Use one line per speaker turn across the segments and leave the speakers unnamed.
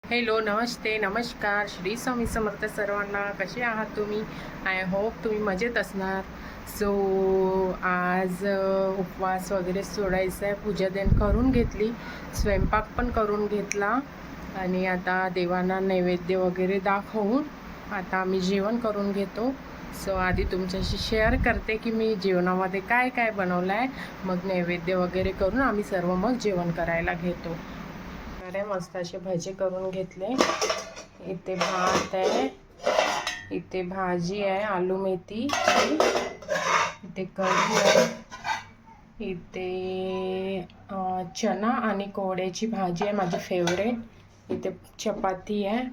Hello, नमस्ते, नमस्कार, श्री स्वामी समर्थ सर्वांना. कसे आहात तुम्ही? आय होप तुम्ही मजेत असणार. सो आज उपवास वगैरे सोडायचा आहे. पूजा देण करून घेतली, स्वयंपाक पण करून घेतला आणि आता देवांना नैवेद्य वगैरे दाखवून आता आम्ही जेवण करून घेतो. सो आधी तुमच्याशी शेअर करते की मी जेवणामध्ये काय काय बनवलं आहे. मग नैवेद्य वगैरे करून आम्ही सर्व मग जेवण करायला घेतो. मस्त असे भजे करून घेतले. इथे भात आहे, इथे भाजी आहे आलू मेथीची, इथे कढी आहे, इथे चना आणि कोहड्याची भाजी आहे माझी फेवरेट, इथे चपाती आहे.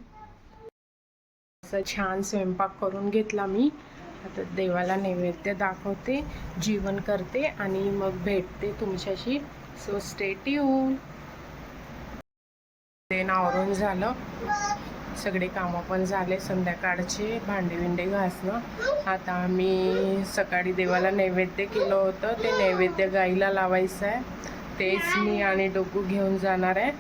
असं छान स्वयंपाक करून घेतला मी. आता देवाला नैवेद्य दाखवते, जेवण करते आणि मग भेटते तुमच्याशी. So stay tune. आवरून झालं, सगळे कामं पण झाले संध्याकाळचे, भांडे विंडे घासणं. आता आम्ही सकाळी देवाला नैवेद्य केलं होतं, ते नैवेद्य गाईला लावायचं आहे. तेच मी आणि डोगू घेऊन जाणार आहे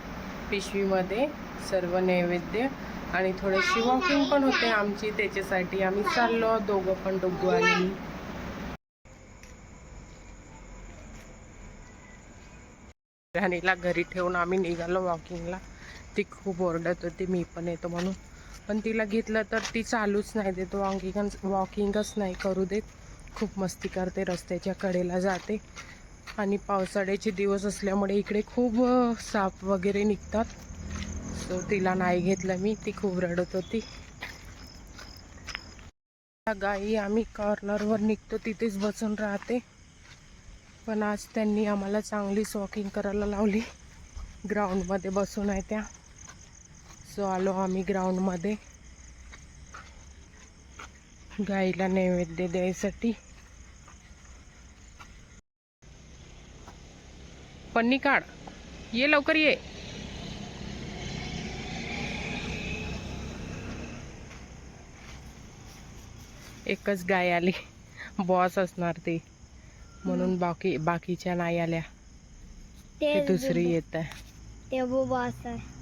पिशवीमध्ये सर्व नैवेद्य. आणि थोडीशी वॉकिंग पण होते आमची, त्याच्यासाठी आम्ही चाललो दोघं पण, डोगू आणि मी. राणीला घरी ठेवून आम्ही निघालो वॉकिंगला. ती खूप ओरडत होती मी पण येतो म्हणून, पण तिला घेतलं तर ती चालूच नाही देत, वॉकिंगच नाही करू देत. खूप मस्ती करते, रस्त्याच्या कडेला जाते. आणि पावसाळ्याचे दिवस असल्यामुळे इकडे खूप साप वगैरे निघतात. सो तिला नाही घेतलं मी, ती खूप रडत होती. गाई आम्ही कॉर्नरवर निघतो तिथेच बसून राहते, पण आज त्यांनी आम्हाला चांगलीच वॉकिंग करायला लावली. ग्राउंडमध्ये बसून आहे त्या. सो आलो आम्ही ग्राउंडमध्ये गाईला नैवेद्य द्यायसाठी. पन्नी काढ, ये लवकर ये. एकच गाय आली, बॉस असणार ती, म्हणून बाकीच्या नाही आल्या. ते दुसरी येत आहे,
ते वो बॉस आहे.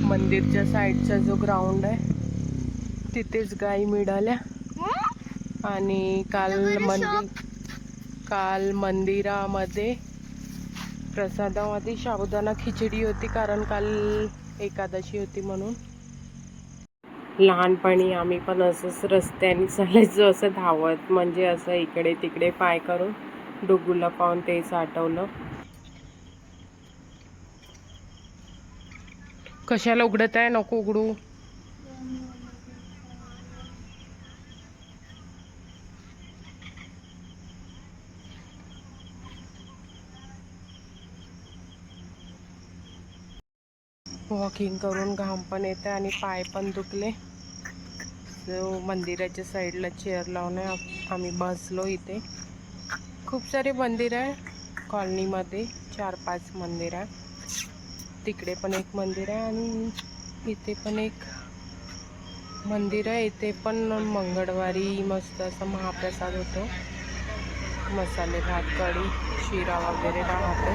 मंदिरच्या साईडचा जो ग्राउंड आहे तिथेच गाई मिळाल्या. आणि काल मंदिरामध्ये प्रसादामध्ये साबुदाणा खिचडी होती, कारण काल एकादशी होती म्हणून. लहानपणी आम्ही पण असंच रस्त्याने चालायचो, असं धावत, म्हणजे असं इकडे तिकडे पाय करून. डुगूला पाहून तेच आठवलं. कशाला उघडत आहे? नको उघडू. वॉकिंग करून घाम पण येते आणि पाय पण दुखले. सो मंदिराच्या साईडला चेअर लावून आम्ही बसलो. इथे खूप सारे मंदिर आहे कॉलनीमध्ये, 4-5 मंदिर आहे. तिकडे पण एक मंदिर आहे आणि इथे पण एक मंदिर आहे. इथे पण मंगळवारी मस्त असं महाप्रसाद होतो, मसाले भात, कढी, शिरा वगैरे राहते.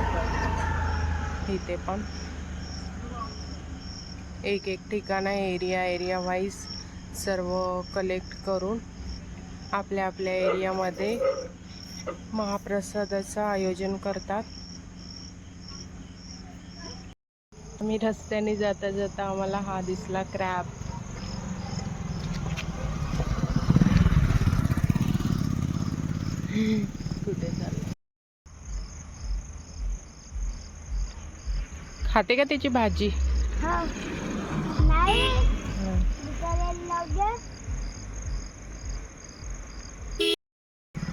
इथे पण एक ठिकाण आहे, एरिया वाईज सर्व कलेक्ट करून आपल्या एरियामध्ये महाप्रसादाचं आयोजन करतात. आम्ही रस्त्याने जाता जाता आम्हाला हा दिसला, क्रॅब. कुठे चाललं? खाते का त्याची भाजी?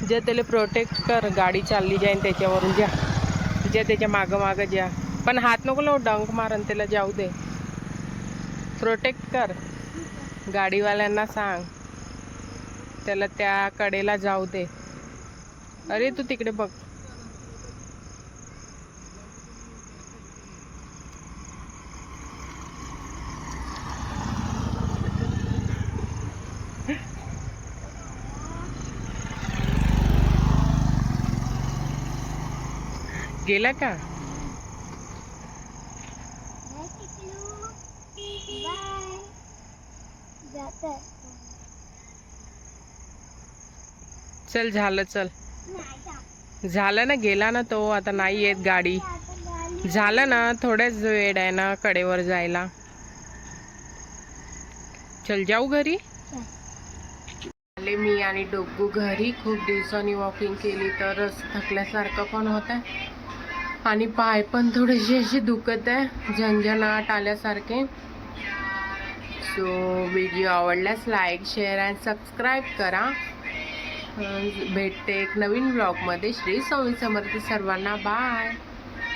जे त्याला प्रोटेक्ट कर, गाडी चालली जाईन त्याच्यावरून, ज्या त्याच्या मागं ज्या, पण हात नको लावू, डंक मारन त्याला, जाऊ दे. प्रोटेक्ट कर, गाडीवाल्यांना सांग त्याला त्या कडेला जाऊ दे. अरे तू तिकडे बघ. गेला का? चल झालं, चल झालं ना, गेला ना तो, आता नाही येत गाडी. झालं ना, थोड्याच वेळ आहे ना कडेवर जायला. चल जाऊ घरी. आले मी आणि डोगू घरी. खूप दिवसांनी वॉकिंग केली तर थकल्यासारखं पण होत आहे आणि पाय पण थोडेसे असे दुखत आहे, झंझणाट आल्यासारखे. सो व्हिडिओ आवडल्यास लाईक, शेअर अँड सबस्क्राईब करा. भेटते एक नवीन ब्लॉगमध्ये. श्री स्वामी समर्थ सर्वांना. बाय.